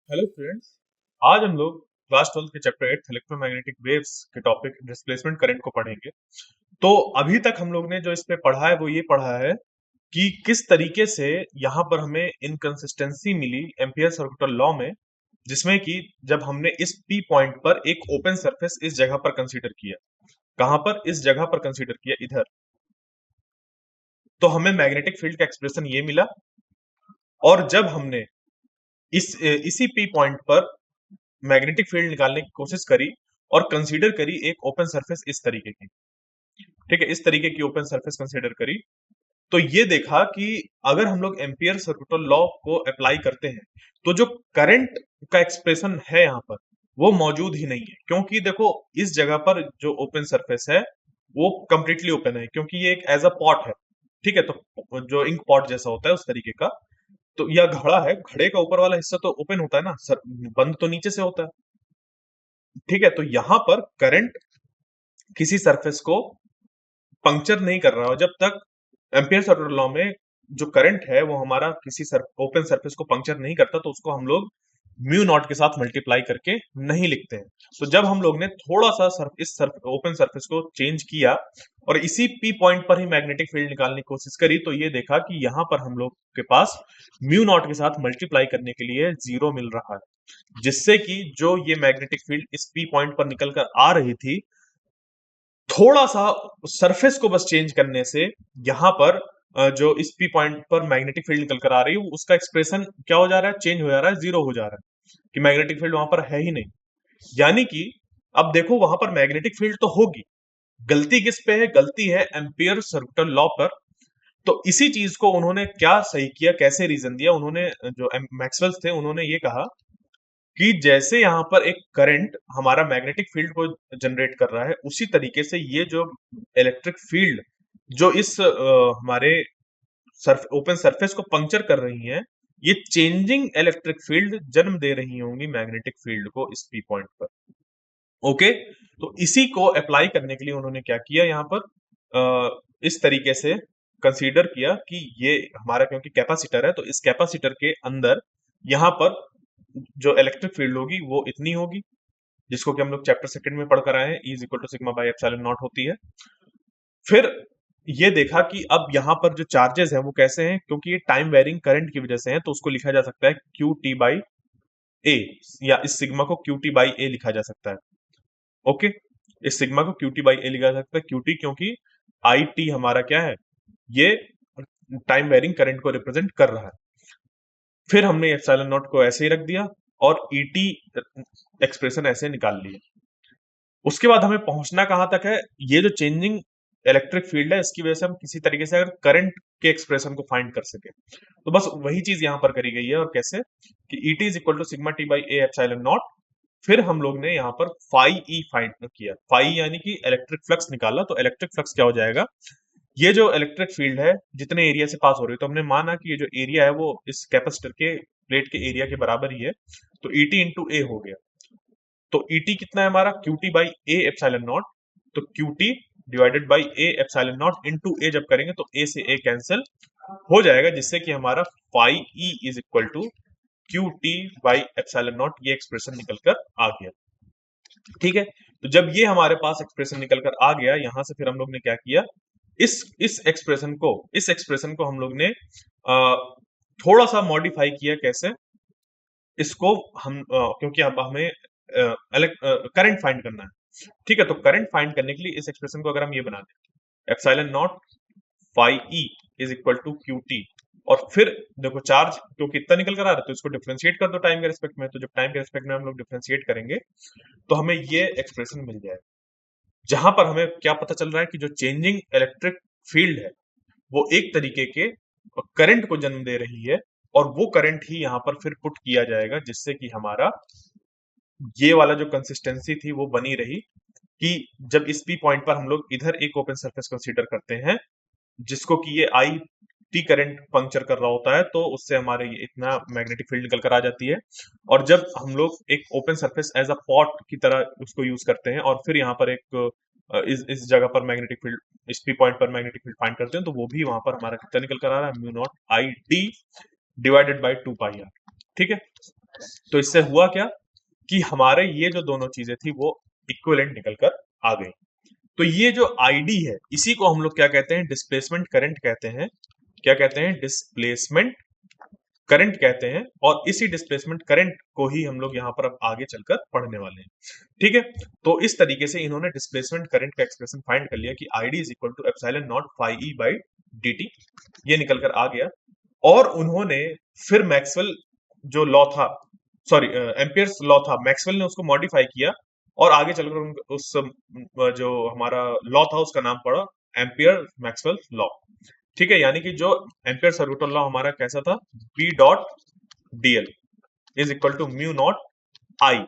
Hello friends. आज हम लोग क्लास 12 के चैप्टर 8 इलेक्ट्रोमैग्नेटिक वेव्स के टॉपिक डिस्प्लेसमेंट करंट को पढ़ेंगे। तो अभी तक हम लोग ने जो इस पे पढ़ा है वो ये पढ़ा है कि किस तरीके से यहाँ पर हमें इनकंसिस्टेंसी मिली एम्पियर सर्कुलर लॉ में, जिसमें कि जब हमने इस पी पॉइंट पर एक ओपन सरफेस इस जगह पर कंसीडर किया। कहां पर? इस जगह पर कंसीडर किया, इधर। तो हमें मैग्नेटिक फील्ड का एक्सप्रेशन ये मिला। और जब हमने इसी पी पॉइंट पर मैग्नेटिक फील्ड निकालने की कोशिश करी और कंसीडर करी एक ओपन सरफेस इस तरीके की, ठीक है, इस तरीके की ओपन सरफेस कंसीडर करी, तो ये देखा कि अगर हम लोग एम्पियर सर्कुलर लॉ को अप्लाई करते हैं तो जो करंट का एक्सप्रेशन है यहाँ पर वो मौजूद ही नहीं है। क्योंकि देखो, इस जगह पर जो ओपन सरफेस है वो कंप्लीटली ओपन है, क्योंकि ये एक एज अ पॉट है। ठीक है, तो जो इंक पॉट जैसा होता है उस तरीके का, तो यह घड़ा है। घड़े का ऊपर वाला हिस्सा तो ओपन होता है ना सर, बंद तो नीचे से होता है। ठीक है, तो यहां पर करंट किसी सरफेस को पंक्चर नहीं कर रहा हो जब तक एम्पियर सर्कुलर लॉ में जो करंट है वो हमारा किसी ओपन सरफेस को पंक्चर नहीं करता, तो उसको हम लोग म्यू नॉट के साथ मल्टीप्लाई करके नहीं लिखते हैं। तो जब हम लोग ने थोड़ा सा ओपन सरफेस को चेंज किया और इसी पी पॉइंट पर ही मैग्नेटिक फील्ड निकालने की कोशिश करी, तो ये देखा कि यहाँ पर हम लोग के पास म्यू नॉट के साथ मल्टीप्लाई करने के लिए जीरो मिल रहा है, जिससे कि जो ये मैग्नेटिक फील्ड इस पी पॉइंट पर निकल कर आ रही थी, थोड़ा सा सरफेस को बस चेंज करने से यहाँ पर जो इस पी पॉइंट पर मैग्नेटिक फील्ड निकल कर आ रही है उसका एक्सप्रेशन क्या हो जा रहा है? चेंज हो जा रहा है, जीरो हो जा रहा है, कि मैग्नेटिक फील्ड वहां पर है ही नहीं। यानी कि अब देखो, वहां पर मैग्नेटिक फील्ड तो होगी, गलती किस पे है? गलती है एम्पियर सर्कुलर लॉ पर। तो इसी चीज को उन्होंने क्या सही किया, कैसे रीजन दिया उन्होंने, जो मैक्सवेल्स थे उन्होंने ये कहा कि जैसे यहाँ पर एक करंट हमारा मैग्नेटिक फील्ड को जनरेट कर रहा है, उसी तरीके से ये जो इलेक्ट्रिक फील्ड जो इस हमारे ओपन सरफेस को पंक्चर कर रही हैं, ये चेंजिंग इलेक्ट्रिक फील्ड जन्म दे रही होंगी मैग्नेटिक फील्ड को इस पी पॉइंट पर। ओके, तो इसी को अप्लाई करने के लिए उन्होंने क्या किया, यहाँ पर इस तरीके से कंसीडर किया कि ये हमारा क्योंकि कैपेसिटर है, तो इस कैपेसिटर के अंदर यहाँ पर जो इलेक्ट्रिक फील्ड होगी वो इतनी होगी, जिसको कि हम लोग चैप्टर सेकंड में पढ़ कर आए हैं, E is equal to sigma by epsilon naught होती है। फिर ये देखा कि अब यहाँ पर जो चार्जेस हैं वो कैसे हैं, क्योंकि ये टाइम वेरिंग करंट की वजह से है, तो उसको लिखा जा सकता है क्यू टी बाई ए, या इस सिग्मा को क्यू टी बाई ए लिखा जा सकता है। ओके, इस सिग्मा को क्यू टी बाई ए लिखा जा सकता है, क्यू टी क्योंकि आई टी हमारा क्या है, ये टाइम वेरिंग करंट को रिप्रेजेंट कर रहा है। फिर हमने एप्सिलॉन नॉट को ऐसे ही रख दिया और ईटी एक्सप्रेशन ऐसे निकाल लिए। उसके बाद हमें पहुंचना कहां तक है? ये जो चेंजिंग इलेक्ट्रिक फील्ड है इसकी वजह से हम किसी तरीके से अगर करंट के एक्सप्रेशन को फाइंड कर सके, तो बस वही चीज यहां पर करी गई है। और कैसे? कि E T is equal to sigma T by A epsilon naught. फिर हम लोग ने यहाँ पर फाई ई फाइंड किया, फाई यानी कि इलेक्ट्रिक फ्लक्स निकाला। तो इलेक्ट्रिक फ्लक्स क्या हो जाएगा? ये जो इलेक्ट्रिक फील्ड है जितने एरिया से पास हो रही है, तो हमने माना कि ये जो एरिया है वो इस कैपेसिटर के प्लेट के एरिया के बराबर ही है, तो ई टी इंटू ए हो गया। तो ईटी कितना है हमारा? Q T by A epsilon naught. तो Q T divided by A epsilon naught into A जब करेंगे तो ए से ए कैंसिल हो जाएगा, जिससे कि हमारा phi E is equal to Q T by epsilon naught, ये एक्सप्रेशन निकल कर आ गया। ठीक है, तो जब ये हमारे पास एक्सप्रेशन निकल कर आ गया, यहां से फिर हम लोग ने क्या किया, इस एक्सप्रेशन को हम लोग ने थोड़ा सा मॉडिफाई किया। कैसे? इसको हम क्योंकि अब हमें करंट फाइंड करना है। ठीक है, तो करंट फाइंड करने के लिए इस एक्सप्रेशन को अगर हम ये बना दें, epsilon naught phi E is equal to Q T, और फिर देखो चार्ज क्योंकि इतना निकल कर आ रहा है तो इसको डिफरेंशिएट कर दो टाइम के रिस्पेक्ट में। तो जब टाइम के रिस्पेक्ट में हम लोग डिफरेंशिएट करेंगे तो हमें ये एक्सप्रेशन मिल जाएगा, जहां पर हमें क्या पता चल रहा है कि जो चेंजिंग इलेक्ट्रिक फील्ड है वो एक तरीके के करंट को जन्म दे रही है, और वो करंट ही यहाँ पर फिर पुट किया जाएगा, जिससे कि हमारा ये वाला जो कंसिस्टेंसी थी वो बनी रही, कि जब इस पी पॉइंट पर हम लोग इधर एक ओपन सरफेस कंसीडर करते हैं जिसको कि ये आई टी करंट पंक्चर कर रहा होता है, तो उससे हमारे ये इतना मैग्नेटिक फील्ड निकल कर आ जाती है। और जब हम लोग एक open surface as a pot की तरह उसको यूज करते हैं और फिर यहाँ पर एक इस जगह पर मैग्नेटिक फील्ड, इस पी पॉइंट पर मैग्नेटिक फील्ड फाइंड करते हैं, तो वो भी वहां पर हमारा कितना निकल कर आ रहा है? Mu naught I T divided by two pi R. ठीक है, तो इससे हुआ क्या कि हमारे ये जो दोनों चीजें थी वो इक्विवेलेंट निकल कर आ गई। तो ये जो आईडी है इसी को हम लोग क्या कहते हैं, डिस्प्लेसमेंट करंट कहते हैं। क्या कहते हैं, डिस्प्लेसमेंट करंट कहते हैं। और इसी डिस्प्लेसमेंट करंट को ही हम लोग यहाँ पर अब आगे चलकर पढ़ने वाले हैं। ठीक है, तो इस तरीके से इन्होंने डिस्प्लेसमेंट करंट का एक्सप्रेशन फाइंड कर लिया कि ID is equal to epsilon naught phi E by D, ये निकल कर आ गया। और उन्होंने फिर मैक्सवेल जो लॉ था, सॉरी एम्पियर्स लॉ था, मैक्सवेल ने उसको मॉडिफाई किया और आगे चलकर उस जो हमारा लॉ था उसका नाम पड़ा एम्पियर मैक्सवेल लॉ। ठीक है, यानी कि जो एम्पियर सर्किटल लॉ हमारा कैसा था, B dot DL is equal to mu naught I.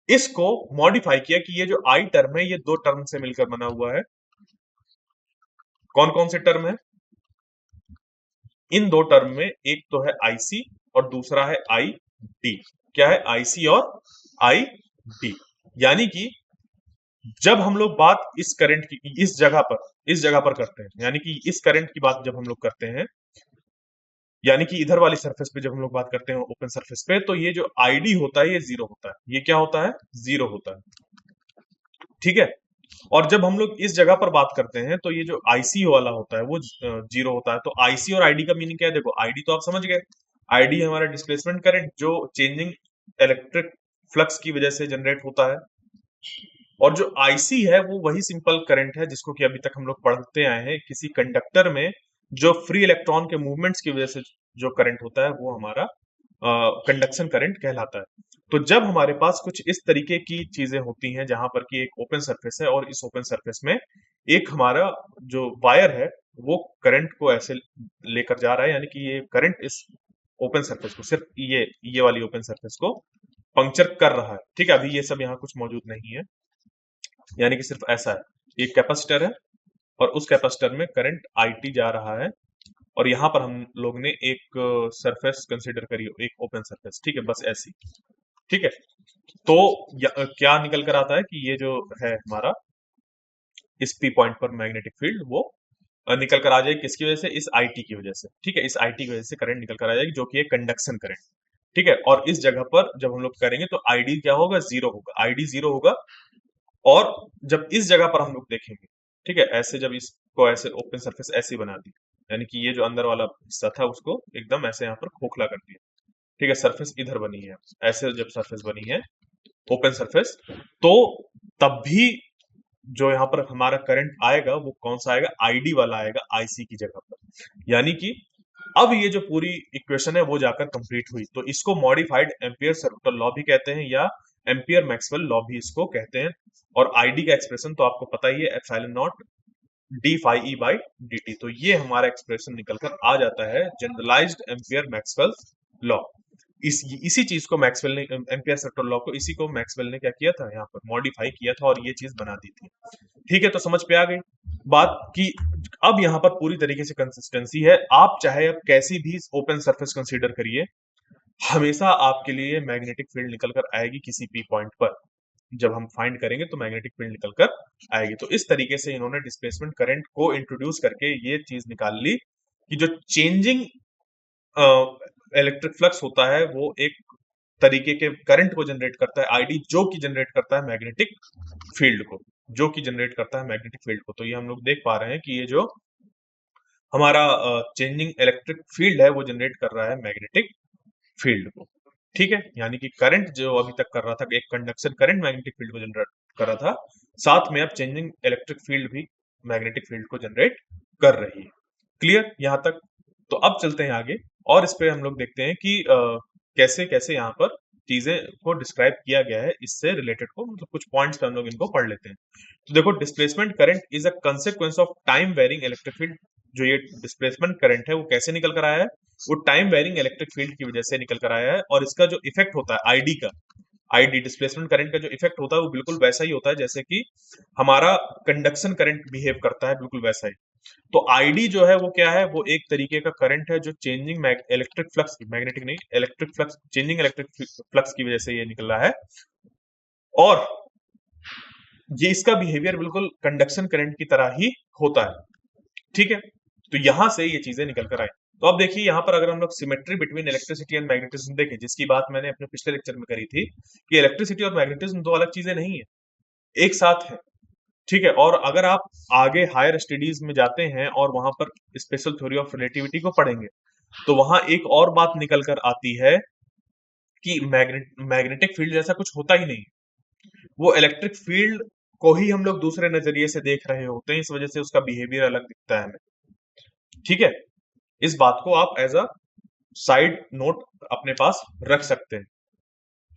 इसको मॉडिफाई किया कि ये जो आई टर्म है ये दो टर्म से मिलकर बना हुआ है। कौन कौन से टर्म है, इन दो टर्म में एक तो है आईसी और दूसरा है आई डी। क्या है, आईसी और आई डी। यानी कि जब हम लोग बात इस करंट की इस जगह पर करते हैं, यानी कि इस करंट की बात जब हम लोग करते हैं, यानी कि इधर वाली सरफेस पे जब हम लोग बात करते हैं ओपन सरफेस पे, तो ये जो आईडी होता है ये जीरो होता है। ये क्या होता है, जीरो होता है। ठीक है, और जब हम लोग इस जगह पर बात करते हैं तो ये जो आईसी वाला होता है वो जीरो होता है। तो आईसी और आईडी का मीनिंग क्या है, देखो आईडी तो आप समझ गए, आईडी हमारा डिस्प्लेसमेंट करंट जो चेंजिंग इलेक्ट्रिक फ्लक्स की वजह से जनरेट होता है। और जो आईसी है वो वही सिंपल करंट है जिसको कि अभी तक हम लोग पढ़ते आए हैं, किसी कंडक्टर में जो फ्री इलेक्ट्रॉन के मूवमेंट्स की वजह से जो करंट होता है वो हमारा कंडक्शन करंट कहलाता है। तो जब हमारे पास कुछ इस तरीके की चीजें होती हैं जहां पर कि एक ओपन सरफेस है और इस ओपन सरफेस में एक हमारा जो वायर है वो करंट को ऐसे लेकर जा रहा है, यानी कि ये करंट इस ओपन सरफेस को, सिर्फ ये वाली ओपन सरफेस को पंक्चर कर रहा है। ठीक है, अभी ये सब यहाँ कुछ मौजूद नहीं है, यानी कि सिर्फ ऐसा है, एक कैपेसिटर है और उस कैपेसिटर में करंट आईटी जा रहा है। और यहाँ पर हम लोग ने एक सरफेस कंसीडर करी, एक ओपन सरफेस। ठीक है, बस ऐसी। ठीक है, तो क्या निकल कर आता है कि ये जो है हमारा इस पी पॉइंट पर मैग्नेटिक फील्ड वो निकल कर आ जाएगी, किसकी वजह से, इस आईटी की वजह से। ठीक है, इस आईटी की वजह से करंट निकल कर आ जाएगी जो कि है कंडक्शन करंट। ठीक है, और इस जगह पर जब हम लोग करेंगे तो आईडी क्या होगा, जीरो होगा, आईडी जीरो होगा। और जब इस जगह पर हम लोग देखेंगे, ठीक है, ऐसे जब इसको ऐसे ओपन सरफेस ऐसी बना दी, यानी कि ये जो अंदर वाला हिस्सा था उसको एकदम ऐसे यहाँ पर खोखला कर दिया। ठीक है, सरफेस इधर बनी है, ऐसे जब सरफेस बनी है ओपन सरफेस, तो तब भी जो यहाँ पर हमारा करंट आएगा वो कौन सा आएगा, आईडी वाला आएगा, आईसी की जगह पर। यानी कि अब ये जो पूरी इक्वेशन है वो जाकर कंप्लीट हुई। तो इसको मॉडिफाइड एम्पियर सर्किटल लॉ भी कहते हैं या एम्पियर मैक्सवेल लॉ भी इसको कहते हैं। और आईडी का एक्सप्रेशन तो आपको पता ही है, epsilon naught D phi E by D T. तो ये हमारा एक्सप्रेशन निकलकर आ जाता है जनरलाइज्ड एम्पियर मैक्सवेल लॉ। इसी चीज को मैक्सवेल ने, एम्पियर सर्किटल लॉ को, इसी को मैक्सवेल ने क्या किया था, यहाँ पर मॉडिफाई किया था और ये चीज बना दी थी। ठीक है, तो समझ पे आ गई बात कि अब यहाँ पर पूरी तरीके से कंसिस्टेंसी है। आप चाहे अब कैसी भी ओपन सरफेस कंसीडर करिए, हमेशा आपके लिए मैग्नेटिक फील्ड निकल कर आएगी किसी पी पॉइंट पर। जब हम फाइंड करेंगे तो मैग्नेटिक फील्ड निकल कर आएगी। तो इस तरीके से इन्होंने डिस्प्लेसमेंट करंट को इंट्रोड्यूस करके ये चीज निकाल ली कि जो चेंजिंग इलेक्ट्रिक फ्लक्स होता है वो एक तरीके के करंट को जनरेट करता है, आईडी, जो कि जनरेट करता है मैग्नेटिक फील्ड को, जो कि जनरेट करता है मैग्नेटिक फील्ड को। तो ये हम लोग देख पा रहे हैं कि ये जो हमारा चेंजिंग इलेक्ट्रिक फील्ड है वो जनरेट कर रहा है मैग्नेटिक फील्ड को। ठीक है, यानी कि करंट जो अभी तक कर रहा था, एक कंडक्शन करंट मैग्नेटिक फील्ड को जनरेट कर रहा था, साथ में अब चेंजिंग इलेक्ट्रिक फील्ड भी मैग्नेटिक फील्ड को जनरेट कर रही है। क्लियर यहाँ तक? तो अब चलते हैं आगे और इस पे हम लोग देखते हैं कि कैसे कैसे यहाँ पर चीजें को डिस्क्राइब किया गया है, इससे रिलेटेड को, मतलब कुछ पॉइंट्स पे हम लोग इनको पढ़ लेते हैं। तो देखो, displacement current is a consequence of time varying electric field. जो ये डिस्प्लेसमेंट करंट है वो कैसे निकल कर आया है, वो टाइम वेरिंग इलेक्ट्रिक फील्ड की वजह से निकल कर आया है। और इसका जो इफेक्ट होता है आईडी का, आईडी डिस्प्लेसमेंट करंट का जो इफेक्ट होता है वो बिल्कुल वैसा ही होता है जैसे कि हमारा कंडक्शन करंट बिहेव करता है, बिल्कुल वैसा ही। तो आईडी जो है वो क्या है, वो एक तरीके का करंट है जो चेंजिंग इलेक्ट्रिक फ्लक्स, मैग्नेटिक नहीं, electric flux, changing electric flux की वजह से ये निकल रहा है। और ये इसका बिहेवियर बिल्कुल कंडक्शन करंट की तरह ही होता है। ठीक है, तो यहां से ये चीजें निकल कर आई। तो अब देखिए यहाँ पर अगर हम लोग symmetry between electricity and magnetism देखें, जिसकी बात मैंने अपने पिछले लेक्चर में करी थी कि इलेक्ट्रिसिटी और मैग्नेटिज्म दो अलग चीजें नहीं है, एक साथ है। ठीक है, और अगर आप आगे हायर स्टडीज में जाते हैं और वहां पर स्पेशल थ्योरी ऑफ रिलेटिविटी को पढ़ेंगे, तो वहां एक और बात निकल कर आती है कि मैग्नेटिक फील्ड जैसा कुछ होता ही नहीं। वो इलेक्ट्रिक फील्ड को ही हम लोग दूसरे नजरिए से देख रहे होते हैं, इस वजह से उसका बिहेवियर अलग दिखता है हमें। ठीक है, इस बात को आप एज अ साइड नोट अपने पास रख सकते हैं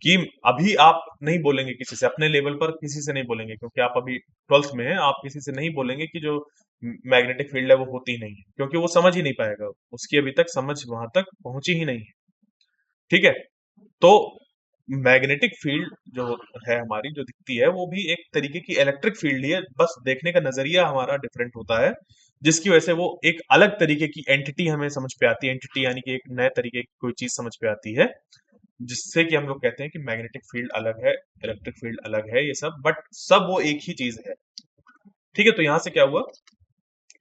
कि अभी आप नहीं बोलेंगे किसी से, अपने लेवल पर किसी से नहीं बोलेंगे, क्योंकि आप अभी 12th में हैं, आप किसी से नहीं बोलेंगे कि जो मैग्नेटिक फील्ड है वो होती नहीं है, क्योंकि वो समझ ही नहीं पाएगा, उसकी अभी तक समझ वहां तक पहुंची ही नहीं है। ठीक है, तो मैग्नेटिक फील्ड जो है हमारी जो दिखती है वो भी एक तरीके की इलेक्ट्रिक फील्ड ही है, बस देखने का नजरिया हमारा डिफरेंट होता है, जिसकी वजह से वो एक अलग तरीके की एंटिटी हमें समझ पे आती है। एंटिटी यानी कि एक नए तरीके की कोई चीज समझ पे आती है, जिससे कि हम लोग कहते हैं कि मैग्नेटिक फील्ड अलग है, इलेक्ट्रिक फील्ड अलग है, ये सब बट सब वो एक ही चीज है। ठीक है, तो यहां से क्या हुआ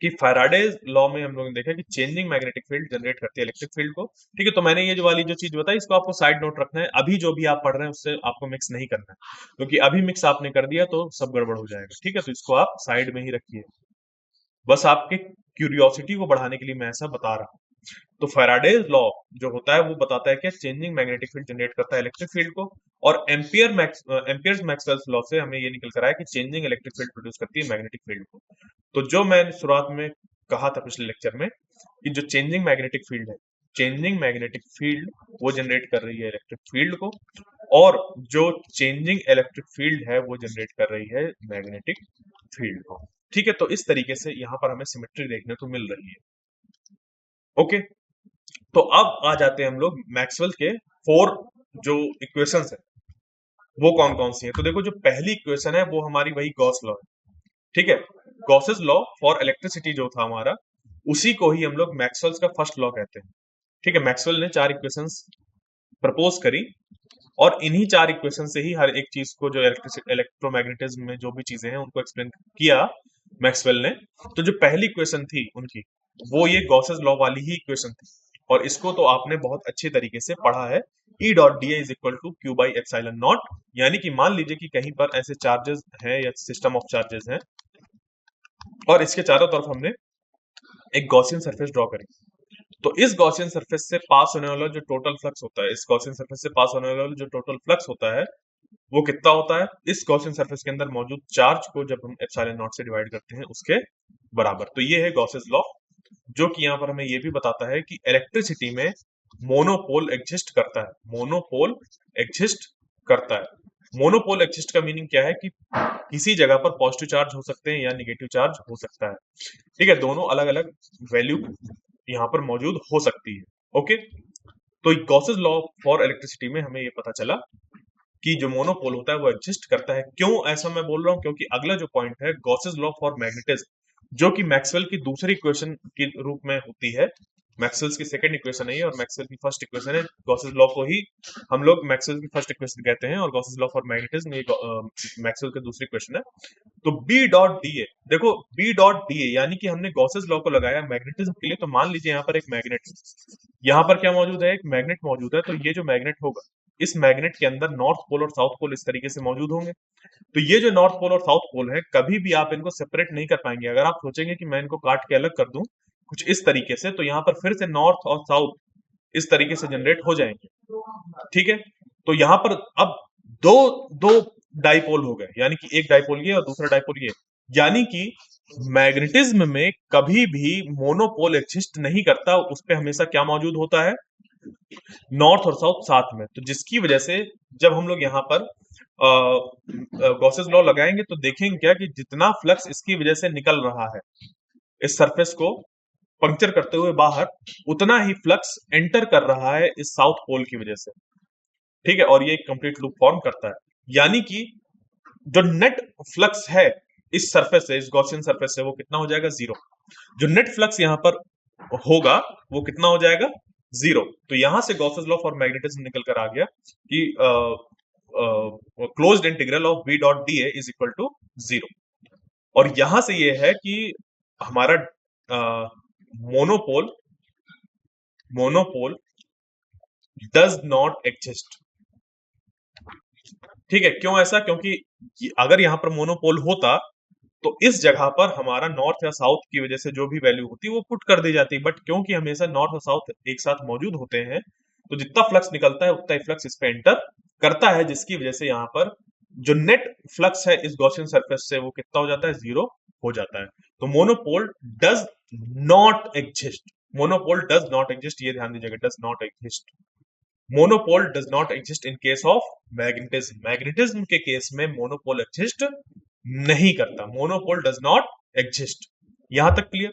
कि फैराडेज लॉ में हम लोगों ने देखा कि चेंजिंग मैग्नेटिक फील्ड जनरेट करती है इलेक्ट्रिक फील्ड को। ठीक है, तो मैंने ये जो वाली जो चीज बताई इसको आपको साइड नोट रखना है, अभी जो भी आप पढ़ रहे हैं उससे आपको मिक्स नहीं करना है, क्योंकि अभी मिक्स आपने कर दिया तो सब गड़बड़ हो जाएगा। ठीक है, तो इसको आप साइड में ही रखिए, बस आपके क्यूरियोसिटी को बढ़ाने के लिए मैं ऐसा बता रहा हूँ। तो फैराडेज लॉ जो होता है वो बताता है कि चेंजिंग मैग्नेटिक फील्ड जनरेट करता है इलेक्ट्रिक फील्ड को, और एम्पियर्स मैक्सवेल्स लॉ से हमें ये निकल कर आया कि चेंजिंग इलेक्ट्रिक फील्ड प्रोड्यूस करती है मैग्नेटिक फील्ड को। तो जो मैंने शुरुआत में कहा था पिछले लेक्चर में कि जो चेंजिंग मैग्नेटिक फील्ड है, चेंजिंग मैग्नेटिक फील्ड वो जनरेट कर रही है इलेक्ट्रिक फील्ड को, और जो चेंजिंग इलेक्ट्रिक फील्ड है वो जनरेट कर रही है मैग्नेटिक फील्ड को। ठीक है, तो इस तरीके से यहाँ पर हमें सिमेट्री देखने को मिल रही है। ओके, तो अब आ जाते हैं हम लोग मैक्सवेल के 4 जो इक्वेशंस है वो कौन कौन सी है। तो देखो, जो पहली इक्वेशन है वो हमारी वही गॉस लॉ है। ठीक है, गॉसेस लॉ फॉर इलेक्ट्रिसिटी जो था हमारा, उसी को ही हम लोग मैक्सवेल्स का फर्स्ट लॉ कहते हैं। ठीक है, मैक्सवेल ने 4 इक्वेशंस प्रपोज करी, और इन्हीं 4 इक्वेशन से ही हर एक चीज को, जो इलेक्ट्रोमैग्नेटिज्म में जो भी चीजें हैं उनको एक्सप्लेन किया मैक्सवेल ने। तो जो पहली इक्वेशन थी उनकी, वो ये गॉसेस लॉ वाली ही इक्वेशन थी, और इसको तो आपने बहुत अच्छे तरीके से पढ़ा है। E dot D is equal to Q by epsilon naught, यानी कि मान लीजिए कि कहीं पर ऐसे चार्जेस हैं या सिस्टम ऑफ चार्जेस हैं, और इसके चारों तरफ हमने एक गॉसियन सरफेस ड्रॉ करी। तो इस गॉसियन सरफेस से पास होने वाला जो टोटल फ्लक्स होता है, इस गॉसियन सरफेस से पास होने वाला जो टोटल फ्लक्स होता है वो कितना होता है, इस गॉसियन सरफेस के अंदर मौजूद चार्ज को जब हम एप्सिलॉन नॉट से डिवाइड करते हैं उसके बराबर। तो ये है गॉसेस लॉ, जो कि यहाँ पर हमें ये भी बताता है कि इलेक्ट्रिसिटी में मोनोपोल एग्जिस्ट करता है। मोनोपोल एग्जिस्ट करता है। मोनोपोल एग्जिस्ट का मीनिंग क्या है कि किसी जगह पर पॉजिटिव चार्ज हो सकते हैं या निगेटिव चार्ज हो सकता है। ठीक है, दोनों अलग अलग वैल्यू यहाँ पर मौजूद हो सकती है। ओके, तो गॉसेस लॉ फॉर इलेक्ट्रिसिटी में हमें ये पता चला कि जो मोनोपोल होता है वो एग्जिस्ट करता है। क्यों ऐसा मैं बोल रहा हूँ, क्योंकि अगला जो पॉइंट है गॉसेस लॉ फॉर मैग्नेटिज्म, जो कि मैक्सवेल की दूसरी इक्वेशन के रूप में होती है। मैक्सवेल की सेकंड इक्वेशन है ये, और मैक्सवेल की फर्स्ट इक्वेशन है। गॉसेस लॉ को ही हम लोग मैक्सवेल की फर्स्ट इक्वेशन कहते हैं, और गॉसेस लॉ फॉर मैग्नेटिज्म ये मैक्सवेल की दूसरी इक्वेशन है। तो बी डॉट डी ए, देखो बी डॉट डी ए यानी कि हमने गॉसेस लॉ को लगाया मैग्नेटिज्म के लिए। तो मान लीजिए यहाँ पर एक मैग्नेट है, यहाँ पर क्या मौजूद है, एक मैग्नेट मौजूद है। तो ये जो मैग्नेट होगा, इस मैग्नेट के अंदर नॉर्थ पोल और साउथ पोल इस तरीके से मौजूद होंगे। तो ये जो नॉर्थ पोल और साउथ पोल है, कभी भी आप इनको सेपरेट नहीं कर पाएंगे। अगर आप सोचेंगे कि मैं इनको काट के अलग कर दूं कुछ इस तरीके से, तो यहाँ पर फिर से नॉर्थ और साउथ इस तरीके से जनरेट हो जाएंगे। ठीक है, तो यहाँ पर अब दो दो डाइपोल हो गए, यानी कि एक डाइपोल ये और दूसरा डाइपोल ये, यानी कि मैग्नेटिज्म में कभी भी मोनोपोल एक्सिस्ट नहीं करता, उस पे हमेशा क्या मौजूद होता है, नॉर्थ और साउथ साथ में। तो जिसकी वजह से जब हम लोग यहाँ पर गॉसेस लॉ लगाएंगे तो देखेंगे क्या कि जितना फ्लक्स इसकी वजह से निकल रहा है इस सरफेस को पंक्चर करते हुए बाहर, उतना ही फ्लक्स एंटर कर रहा है इस साउथ पोल की वजह से। ठीक है, और ये एक कंप्लीट लूप फॉर्म करता है, यानी कि जो नेट फ्लक्स है इस सरफेस से, इस गॉसियन सरफेस से, वो कितना हो जाएगा, जीरो। जो नेट फ्लक्स यहाँ पर होगा वो कितना हो जाएगा, जीरो। तो यहां से गॉसेस लॉ फॉर मैग्नेटिज्म निकल कर आ गया कि closed integral of B dot D A is equal to zero. और यहां से ये है कि हमारा monopole monopole does not exist. ठीक है, क्यों ऐसा? क्योंकि अगर यहाँ पर मोनोपोल होता तो इस जगह पर हमारा नॉर्थ या साउथ की वजह से जो भी वैल्यू होती वो पुट कर दी जाती, बट क्योंकि हमेशा नॉर्थ और साउथ एक साथ मौजूद होते हैं तो जितना फ्लक्स निकलता है उतना ही फ्लक्स इस पे एंटर करता है, जिसकी वजह से यहाँ पर जो नेट फ्लक्स है इस गॉसियन सरफेस से वो कितना हो जाता है? जीरो हो जाता है। तो monopole does not exist. Monopole does not exist, ये ध्यान दीजिएगा, does not exist. Monopole does not exist in case of magnetism. Magnetism के केस में मोनोपोल एग्जिस्ट नहीं करता। Monopole does not exist. यहां तक क्लियर?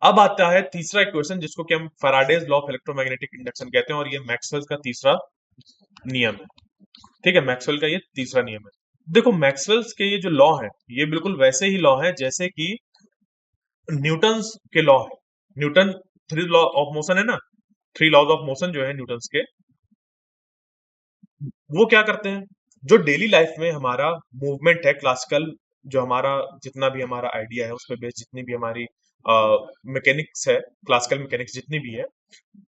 अब आता है तीसरा इक्वेशन जिसको कि हम Faraday's law of electromagnetic induction कहते हैं, और ये मैक्सवेल का तीसरा नियम है। ठीक है, मैक्सवेल का ये तीसरा नियम है। देखो मैक्सवेल्स के ये जो लॉ है ये बिल्कुल वैसे ही लॉ है जैसे कि न्यूटन्स के लॉ है। Newton three law of motion है ना, थ्री लॉज ऑफ मोशन जो है न्यूटन्स के, वो क्या करते हैं? जो डेली लाइफ में हमारा मूवमेंट है, क्लासिकल जो हमारा जितना भी हमारा आइडिया है उस पर बेस्ड जितनी भी हमारी मैकेनिक्स है, क्लासिकल मैकेनिक्स जितनी भी है,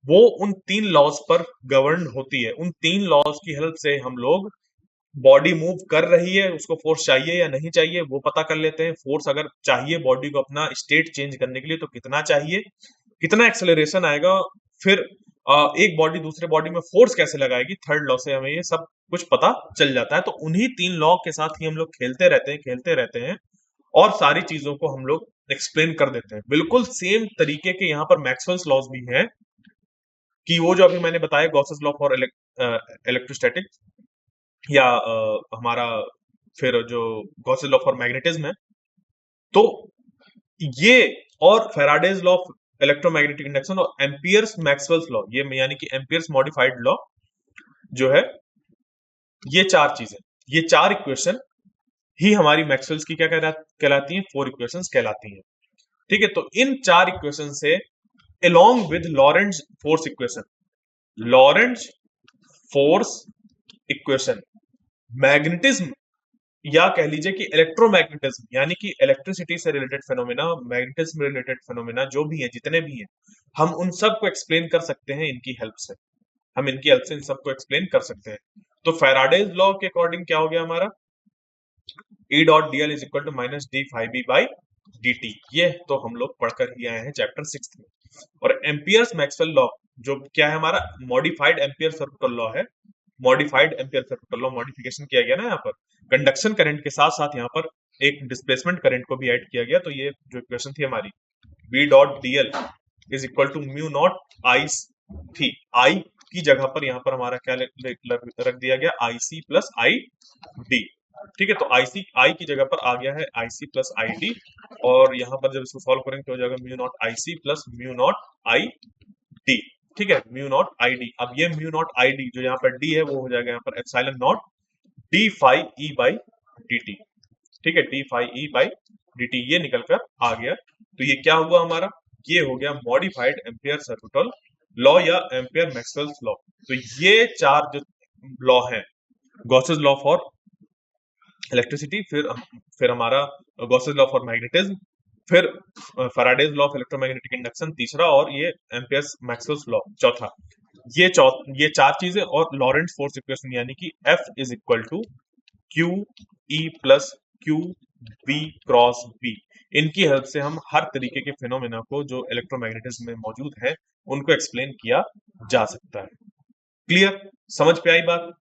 वो उन तीन लॉज पर गवर्न होती है। उन तीन लॉज की हेल्प से हम लोग बॉडी मूव कर रही है, उसको फोर्स चाहिए या नहीं चाहिए वो पता कर लेते हैं। फोर्स अगर चाहिए बॉडी को अपना स्टेट चेंज करने के लिए तो कितना चाहिए, कितना एक्सेलरेशन आएगा, फिर एक बॉडी दूसरे बॉडी में फोर्स कैसे लगाएगी, थर्ड लॉ से हमें ये सब कुछ पता चल जाता है। तो उन्हीं तीन लॉ के साथ ही हम लोग खेलते रहते हैं और सारी चीजों को हम लोग एक्सप्लेन कर देते हैं। बिल्कुल सेम तरीके के यहाँ पर मैक्सवेल्स लॉज भी हैं, कि वो जो अभी मैंने बताया गॉसेस लॉ फॉर इलेक्ट्रोस्टैटिक, या हमारा फिर जो गॉसेस लॉ फॉर मैग्नेटिज्म है, तो ये और Faraday's law of electromagnetic induction और एम्पियर्स मैक्सवेल्स लॉ, ये यानी कि एम्पियर्स मॉडिफाइड लॉ जो है, ये चार चीजें, ये चार इक्वेशन ही हमारी मैक्सवेल्स की क्या कहलाती हैं? फोर इक्वेशंस कहलाती हैं। ठीक है, तो इन चार इक्वेशन से along with Lorentz force equation, Lorentz force equation, magnetism या कह लीजिए कि इलेक्ट्रोमैग्नेटिज्म यानी कि इलेक्ट्रिसिटी से related phenomena, magnetism related phenomena जो भी है, जितने भी हैं, हम उन सब को एक्सप्लेन कर सकते हैं इनकी हेल्प से। हम इनकी हेल्प से इन सबको एक्सप्लेन कर सकते हैं। तो फैराडेज लॉ के अकॉर्डिंग क्या हो गया हमारा? E dot D L is equal to minus D five B by D T. ये तो हम लोग पढ़कर ही आए हैं चैप्टर 6 में। और एम्पियर्स मैक्सवेल लॉ जो क्या है हमारा? मॉडिफाइड एम्पियर सर्कुलर लॉ है। Modified ampere circular law, modification किया गया ना यहाँ पर, कंडक्शन करंट के साथ साथ यहाँ पर एक डिस्प्लेसमेंट करंट को भी ऐड किया गया। तो ये जो इक्वेशन थी हमारी, B dot D L is equal to mu naught I थी, आई की जगह पर यहाँ पर हमारा क्या रख दिया गया? आई सी प्लस आई डी। ठीक है, तो आईसी आई की जगह पर आ गया है आईसी प्लस आई डी, और यहाँ पर जब इसको सॉल्व करेंगे तो हो जाएगा mu naught IC plus mu naught I D. ठीक है, म्यू नॉट आई डी। अब ये म्यू नॉट आई डी जो यहाँ पर डी है वो हो जाएगा यहाँ पर epsilon naught D phi E by D T. ठीक है, D phi E by D T ये निकल कर आ गया। तो ये क्या हुआ हमारा? ये हो गया मॉडिफाइड एम्पियर सर्कुलर लॉ या एम्पियर मैक्सवेल्स लॉ। तो ये चार जो लॉ है, गॉसेस लॉ फॉर इलेक्ट्रिसिटी, फिर हमारा गॉसेस लॉ फॉर मैग्नेटिज्म, फिर Faraday's law of electromagnetic induction तीसरा, और ये एम्पियर्स मैक्सवेल्स लॉ चौथा। ये चार चीजें और लॉरेंट्ज फोर्स इक्वेशन यानी कि F is equal to Q E plus Q B cross B, इनकी हेल्प से हम हर तरीके के फिनोमेना को जो इलेक्ट्रोमैग्नेटिज्म में मौजूद है उनको एक्सप्लेन किया जा सकता है। क्लियर? समझ पे आई बात?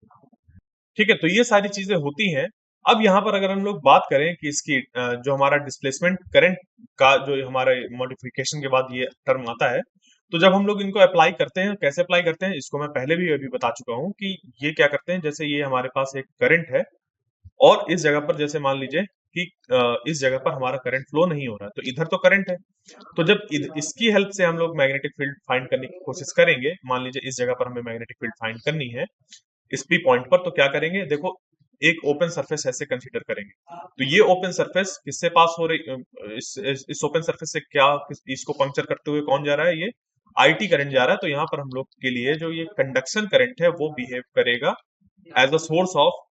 ठीक है, तो ये सारी चीजें होती हैं। अब यहाँ पर अगर हम लोग बात करें कि इसकी जो हमारा डिस्प्लेसमेंट करंट का जो हमारा मॉडिफिकेशन के बाद ये टर्म आता है, तो जब हम लोग इनको अप्लाई करते हैं, कैसे अप्लाई करते हैं इसको मैं पहले भी अभी बता चुका हूँ कि ये क्या करते हैं, जैसे ये हमारे पास एक करंट है और इस जगह पर जैसे मान लीजिए कि इस जगह पर हमारा करंट फ्लो नहीं हो रहा है, तो इधर तो करंट है। तो जब इसकी हेल्प से हम लोग मैग्नेटिक फील्ड फाइंड करने की कोशिश करेंगे, मान लीजिए इस जगह पर हमें मैग्नेटिक फील्ड फाइंड करनी है इस पी पॉइंट पर, तो क्या करेंगे? देखो एक ओपन सरफेस ऐसे कंसीडर करेंगे, तो ये ओपन सरफेस किससे पास हो रही, इस ओपन सरफेस से क्या इसको पंक्चर करते हुए कौन जा रहा है? ये आईटी करंट जा रहा है। तो यहाँ पर हम लोग के लिए जो ये कंडक्शन करंट है वो बिहेव करेगा as a source of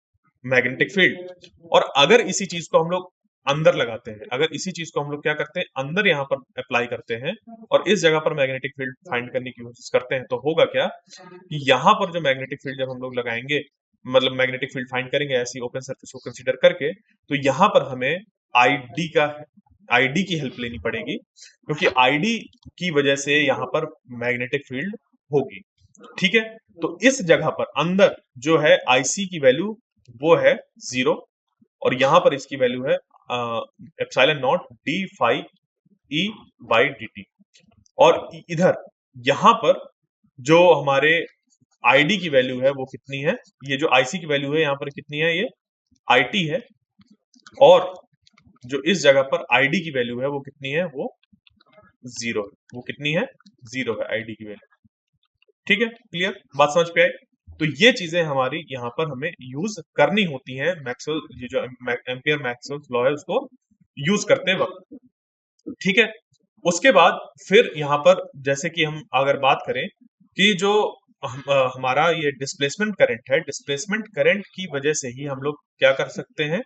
magnetic field. और अगर इसी चीज को हम लोग अंदर लगाते हैं, अगर इसी चीज को हम लोग क्या करते हैं अंदर यहाँ पर अप्लाई करते हैं और इस जगह पर मैग्नेटिक फील्ड फाइंड करने की कोशिश करते हैं, तो होगा क्या कि यहाँ पर जो मैग्नेटिक फील्ड जब हम लोग लगाएंगे, मतलब मैग्नेटिक फील्ड फाइंड करेंगे ऐसी ओपन सरफेस को कंसीडर करके, तो यहाँ पर हमें आईडी का आईडी की हेल्प लेनी पड़ेगी, क्योंकि आईडी की वजह से यहाँ पर मैग्नेटिक फील्ड होगी। ठीक है, तो इस जगह पर अंदर जो है आईसी की वैल्यू वो है 0, और यहाँ पर इसकी वैल्यू है epsilon naught D phi E by D T. और इधर यहाँ पर जो हमारे आईडी की वैल्यू है वो कितनी है, ये जो आईसी की वैल्यू है यहाँ पर कितनी है, ये आईटी है, और जो इस जगह पर आईडी की वैल्यू है वो कितनी है, वो 0 है। वो कितनी है, 0 है आईडी की वैल्यू। ठीक है, क्लियर, बात समझ पे आई। तो ये चीजें हमारी यहाँ पर हमें यूज करनी होती हैं, मैक्सवेल ये जो एम्पियर मैक्सवेल लॉ है उसको यूज करते वक्त। ठीक है, उसके बाद फिर यहाँ पर जैसे कि हम अगर बात करें कि जो हमारा ये डिस्प्लेसमेंट करंट है, डिस्प्लेसमेंट करंट की वजह से ही हम लोग क्या कर सकते हैं,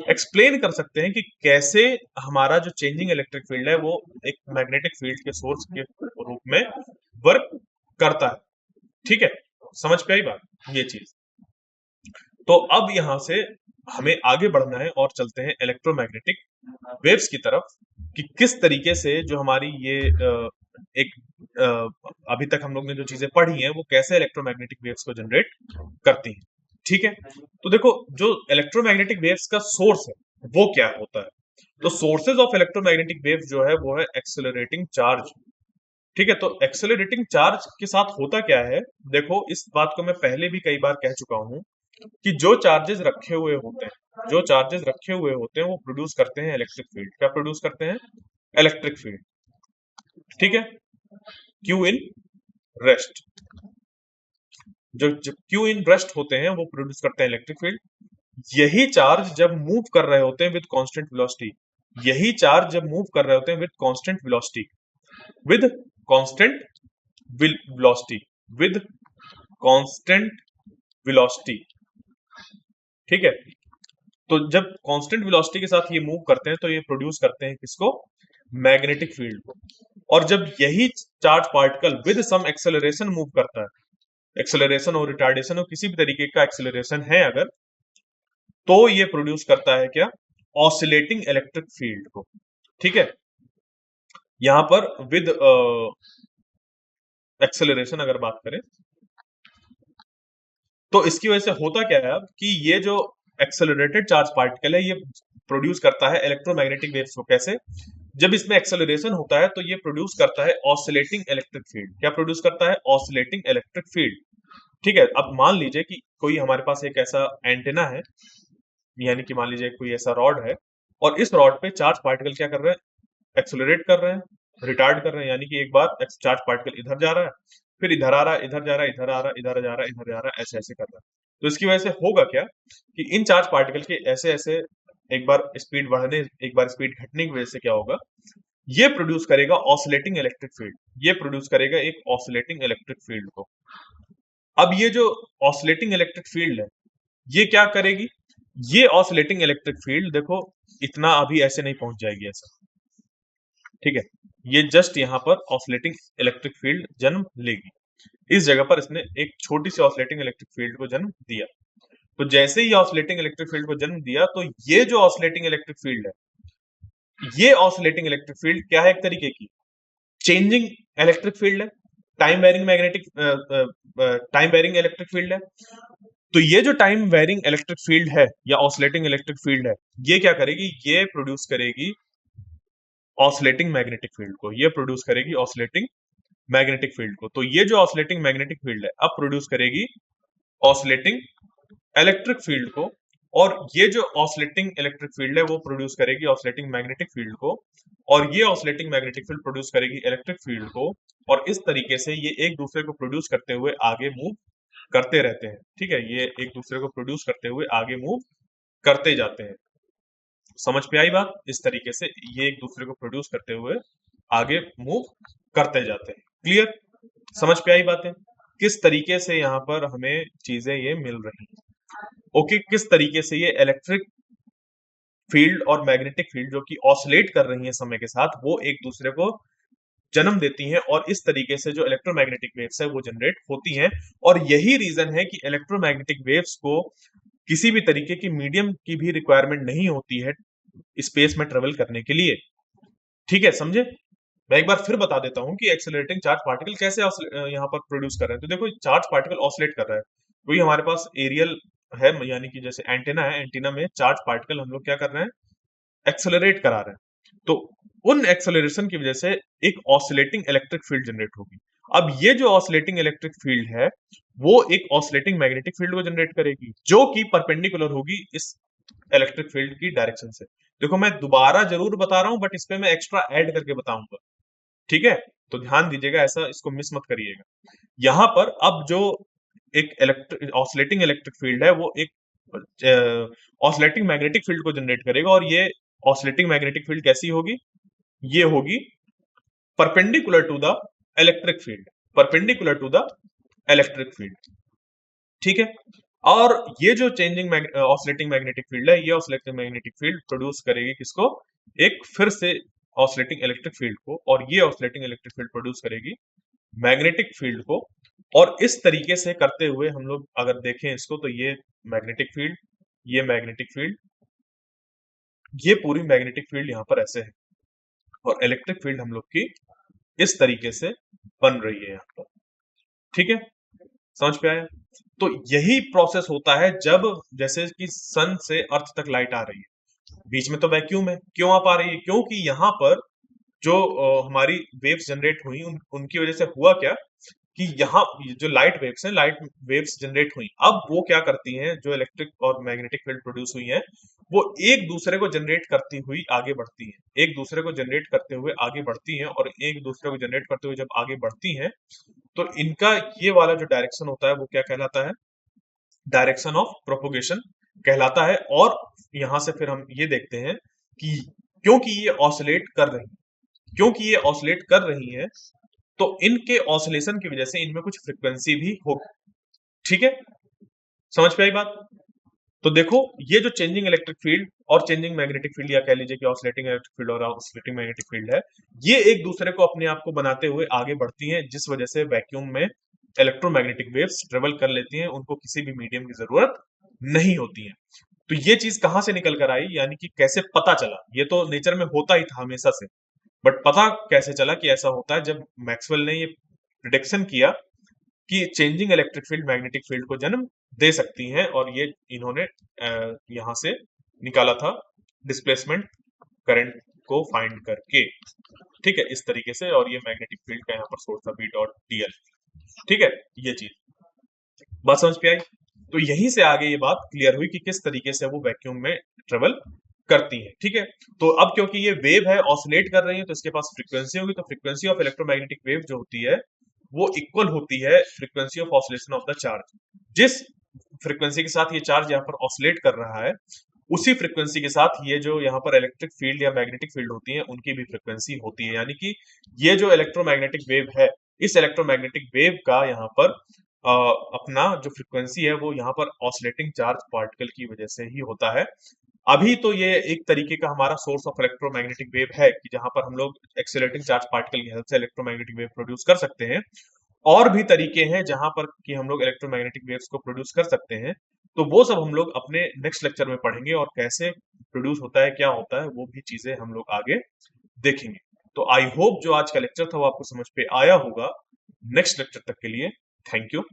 एक्सप्लेन कर सकते हैं कि कैसे हमारा जो चेंजिंग इलेक्ट्रिक फील्ड है वो एक मैग्नेटिक फील्ड के सोर्स के रूप में वर्क करता है। ठीक है, समझ पे आई बात ये चीज। तो अब यहां से हमें आगे बढ़ना है और चलते हैं इलेक्ट्रोमैग्नेटिक वेव्स की तरफ, कि किस तरीके से जो हमारी ये एक अ, अभी तक हम लोग ने जो चीजें पढ़ी हैं वो कैसे इलेक्ट्रोमैग्नेटिक वेव्स को जनरेट करती हैं। ठीक है, तो देखो जो इलेक्ट्रोमैग्नेटिक वेव्स का सोर्स है वो क्या होता है, तो सोर्सेज ऑफ इलेक्ट्रोमैग्नेटिक वेव्स जो है वो है एक्सेलरेटिंग चार्ज। ठीक है, तो एक्सेलरेटिंग चार्ज के साथ होता क्या है, देखो इस बात को मैं पहले भी कई बार कह चुका हूं कि जो चार्जेस रखे हुए होते हैं, जो चार्जेस रखे हुए होते हैं वो प्रोड्यूस करते हैं इलेक्ट्रिक फील्ड। क्या प्रोड्यूस करते हैं, इलेक्ट्रिक फील्ड। ठीक है, क्यू इन रेस्ट, जो क्यू इन रेस्ट होते हैं वो प्रोड्यूस करते हैं इलेक्ट्रिक फील्ड। यही चार्ज जब मूव कर रहे होते हैं विद कांस्टेंट वेलोसिटी, यही चार्ज जब मूव कर रहे होते हैं with constant velocity, with constant velocity, with constant velocity. ठीक है, तो जब कांस्टेंट वेलोसिटी के साथ ये मूव करते हैं तो ये प्रोड्यूस करते हैं किसको, मैग्नेटिक फील्ड को। और जब यही charge particle with some acceleration move करता है, एक्सेलरेशन और रिटार्डेशन और किसी भी तरीके का एक्सेलरेशन है अगर, तो ये प्रोड्यूस करता है क्या, ऑसिलेटिंग इलेक्ट्रिक फील्ड को। ठीक है, यहां पर विद एक्सेलरेशन अगर बात करें तो इसकी वजह से होता क्या है अब कि ये जो एक्सेलरेटेड चार्ज पार्टिकल है ये प्रोड्यूस करता है इलेक्ट्रोमैग्नेटिक वेव्स को। कैसे, जब इसमें एक्सेलरेशन होता है तो ये प्रोड्यूस करता है ऑसिलेटिंग इलेक्ट्रिक फील्ड। क्या प्रोड्यूस करता है, ऑसिलेटिंग इलेक्ट्रिक फील्ड। ठीक है, अब मान लीजिए कि कोई हमारे पास एक ऐसा एंटेना है, यानी कि मान लीजिए कोई ऐसा रॉड है, और इस रॉड पे चार्ज पार्टिकल क्या कर रहे हैं, एक्सेलरेट कर रहे हैं, रिटार्ड कर रहे हैं, यानी कि एक बार चार्ज पार्टिकल इधर जा रहा है, फिर इधर आ रहा है, इधर जा रहा है, इधर आ रहा है, इधर जा रहा है, इधर जा रहा है, ऐसे ऐसे कर रहा है। तो इसकी वजह से होगा क्या कि इन चार्ज पार्टिकल के ऐसे ऐसे एक बार स्पीड बढ़ने एक बार स्पीड घटने की वजह से क्या होगा, ये प्रोड्यूस करेगा ऑसिलेटिंग इलेक्ट्रिक फील्ड, ये प्रोड्यूस करेगा एक ऑसिलेटिंग इलेक्ट्रिक फील्ड को। अब ये जो ऑसिलेटिंग इलेक्ट्रिक फील्ड है ये क्या करेगी, ये ऑसिलेटिंग इलेक्ट्रिक फील्ड देखो इतना अभी ऐसे नहीं पहुंच जाएगी ऐसा। ठीक है, ये जस्ट यहाँ पर ऑसिलेटिंग इलेक्ट्रिक फील्ड जन्म लेगी, इस जगह पर इसने एक छोटी सी ऑसिलेटिंग इलेक्ट्रिक फील्ड को जन्म दिया। तो जैसे ही ऑसिलेटिंग इलेक्ट्रिक फील्ड को जन्म दिया तो ये जो ऑसिलेटिंग इलेक्ट्रिक फील्ड है, ये ऑसिलेटिंग इलेक्ट्रिक फील्ड क्या है, एक तरीके की चेंजिंग इलेक्ट्रिक फील्ड है, time varying magnetic time varying electric field है। तो ये जो टाइम वेरिंग इलेक्ट्रिक फील्ड है या ऑसिलेटिंग इलेक्ट्रिक फील्ड है, ये क्या करेगी, ये प्रोड्यूस करेगी ऑसिलेटिंग मैग्नेटिक फील्ड को, ये प्रोड्यूस करेगी ऑसिलेटिंग मैग्नेटिक फील्ड को। तो ये जो ऑसिलेटिंग मैग्नेटिक फील्ड है अब प्रोड्यूस करेगी ऑसिलेटिंग इलेक्ट्रिक फील्ड को, और ये जो ऑसिलेटिंग इलेक्ट्रिक फील्ड है वो प्रोड्यूस करेगी ऑसिलेटिंग मैग्नेटिक फील्ड को, और ये ऑसिलेटिंग मैग्नेटिक फील्ड प्रोड्यूस करेगी इलेक्ट्रिक फील्ड को। और इस तरीके से ये एक दूसरे को प्रोड्यूस करते हुए आगे मूव करते रहते हैं। ठीक है, ये एक दूसरे को प्रोड्यूस करते हुए आगे मूव करते जाते हैं। समझ पे आई बात, इस तरीके से ये एक दूसरे को प्रोड्यूस करते हुए आगे मूव करते जाते हैं। क्लियर, समझ पे आई बातें, किस तरीके से यहाँ पर हमें चीजें ये मिल रही हैं। ओके, किस तरीके से ये इलेक्ट्रिक फील्ड और मैग्नेटिक फील्ड जो कि ऑसिलेट कर रही हैं समय के साथ, वो एक दूसरे को जन्म देती हैं और इस तरीके से जो इलेक्ट्रोमैग्नेटिक वेव्स है वो जनरेट होती हैं। और यही रीजन है कि इलेक्ट्रोमैग्नेटिक वेव्स को किसी भी तरीके की मीडियम की भी रिक्वायरमेंट नहीं होती है स्पेस में ट्रेवल करने के लिए। ठीक है, समझे? मैं एक बार फिर बता देता हूँ कि एक्सेलरेटिंग चार्ज पार्टिकल कैसे यहाँ पर प्रोड्यूस कर रहे हैं। तो देखो, चार्ज पार्टिकल ऑसिलेट कर रहा है, वही हमारे पास एरियल है, यानी कि जैसे एंटेना है, एंटेना में चार्ज पार्टिकल हम लोग क्या कर रहे हैं, एक्सेलरेट करा रहे हैं। तो उन एक्सेलरेशन की वजह से एक ऑसिलेटिंग इलेक्ट्रिक फील्ड जनरेट होगी। अब ये जो ऑसिलेटिंग इलेक्ट्रिक फील्ड है वो एक ऑसिलेटिंग मैग्नेटिक फील्ड को जनरेट करेगी, जो कि परपेंडिकुलर होगी इस इलेक्ट्रिक फील्ड की डायरेक्शन से। देखो, मैं दोबारा जरूर बता रहा हूं, बट इसपे मैं एक्स्ट्रा ऐड करके बताऊंगा। ठीक है, तो ध्यान दीजिएगा, ऐसा इसको मिस मत करिएगा। यहाँ पर अब जो एक ऑसिलेटिंग इलेक्ट्रिक फील्ड है वो एक ऑसिलेटिंग मैग्नेटिक फील्ड को जनरेट करेगा। और ये ऑसिलेटिंग मैग्नेटिक फील्ड कैसी होगी? ये होगी perpendicular to the electric field, perpendicular to the electric field. ठीक है, और ये जो चेंजिंग ऑसिलेटिंग मैग्नेटिक फील्ड है, ये ऑसिलेटिंग मैग्नेटिक फील्ड प्रोड्यूस करेगी किसको? एक फिर से ऑसिलेटिंग इलेक्ट्रिक फील्ड को, और ये ऑसिलेटिंग इलेक्ट्रिक फील्ड प्रोड्यूस करेगी मैग्नेटिक फील्ड को। और इस तरीके से करते हुए हम लोग अगर देखें इसको, तो ये मैग्नेटिक फील्ड, ये मैग्नेटिक फील्ड, ये पूरी मैग्नेटिक फील्ड यहाँ पर ऐसे है, और इलेक्ट्रिक फील्ड हम लोग की इस तरीके से बन रही है यहाँ पर। ठीक है, समझ पे आया? तो यही प्रोसेस होता है जब जैसे कि सन से अर्थ तक लाइट आ रही है, बीच में तो वैक्यूम है। क्यों आ पा रही है? क्योंकि यहाँ पर जो हमारी वेव्स जनरेट हुई, उनकी वजह से हुआ क्या कि यहाँ जो लाइट वेव्स हैं, लाइट वेव्स जनरेट हुई, अब वो क्या करती हैं, जो इलेक्ट्रिक और मैग्नेटिक फील्ड प्रोड्यूस हुई हैं, वो एक दूसरे को जनरेट करती हुई आगे बढ़ती हैं, एक दूसरे को जनरेट करते हुए आगे बढ़ती हैं, और एक दूसरे को जनरेट करते हुए जब आगे बढ़ती हैं, तो इनका ये वाला जो डायरेक्शन होता है वो क्या कहलाता है? डायरेक्शन ऑफ प्रोपोगेशन कहलाता है। और यहां से फिर हम ये देखते हैं कि क्योंकि ये ऑसिलेट कर रही है, क्योंकि ये ऑसिलेट कर रही है, तो इनके ऑसिलेशन की वजह से इनमें कुछ फ्रीक्वेंसी भी होगी। ठीक है, समझ पे आई बात? तो देखो, ये जो चेंजिंग इलेक्ट्रिक फील्ड और चेंजिंग मैग्नेटिक फील्ड, या कह लीजिए कि ऑसिलेटिंग इलेक्ट्रिक फील्ड और ऑसिलेटिंग मैग्नेटिक फील्ड है, ये एक दूसरे को अपने आप को बनाते हुए आगे बढ़ती हैं, जिस वजह से वैक्यूम में इलेक्ट्रोमैग्नेटिक वेव्स ट्रेवल कर लेती हैं, उनको किसी भी मीडियम की जरूरत नहीं होती है। तो ये चीज कहां से निकल कर आई, यानी कि कैसे पता चला? ये तो नेचर में होता ही था हमेशा से, बट पता कैसे चला कि ऐसा होता है? जब मैक्सवेल ने ये प्रिडिक्शन किया कि changing electric field magnetic field को जन्म दे सकती हैं, और ये इन्होंने यहां से निकाला था डिस्प्लेसमेंट करंट को फाइंड करके। ठीक है, इस तरीके से, और ये मैग्नेटिक फील्ड का यहाँ पर सोर्स था B.dl। ठीक है, ये चीज बात समझ पे आई? तो यहीं से आगे ये बात क्लियर हुई कि किस तरीके से वो वैक्यूम में ट्रेवल करती है। ठीक है, तो अब क्योंकि ये वेव है, ऑसिलेट कर रही है, तो इसके पास फ्रीक्वेंसी होगी, तो फ्रीक्वेंसी ऑफ इलेक्ट्रोमैग्नेटिक वेव जो होती है वो इक्वल होती है frequency of oscillation of the charge. जिस फ्रीक्वेंसी के साथ ये चार्ज यहाँ पर ऑसिलेट कर रहा है, उसी फ्रीक्वेंसी के साथ ये जो यहाँ पर इलेक्ट्रिक फील्ड या मैग्नेटिक फील्ड होती है, उनकी भी फ्रीक्वेंसी होती है। यानी कि ये जो इलेक्ट्रोमैग्नेटिक वेव है, इस इलेक्ट्रोमैग्नेटिक वेव का यहाँ पर अपना जो फ्रीक्वेंसी है वो यहाँ पर ऑसिलेटिंग चार्ज पार्टिकल की वजह से ही होता है। अभी तो ये एक तरीके का हमारा सोर्स ऑफ इलेक्ट्रोमैग्नेटिक वेव है कि जहां पर हम लोग एक्सेलरेटिंग चार्ज पार्टिकल की हेल्प से इलेक्ट्रोमैग्नेटिक वेव प्रोड्यूस कर सकते हैं। और भी तरीके हैं जहां पर कि हम लोग इलेक्ट्रोमैग्नेटिक वेव्स को प्रोड्यूस कर सकते हैं, तो वो सब हम लोग अपने नेक्स्ट लेक्चर में पढ़ेंगे, और कैसे प्रोड्यूस होता है, क्या होता है, वो भी चीजें हम लोग आगे देखेंगे। तो आई होप जो आज का लेक्चर था वो आपको समझ पे आया होगा। नेक्स्ट लेक्चर तक के लिए थैंक यू।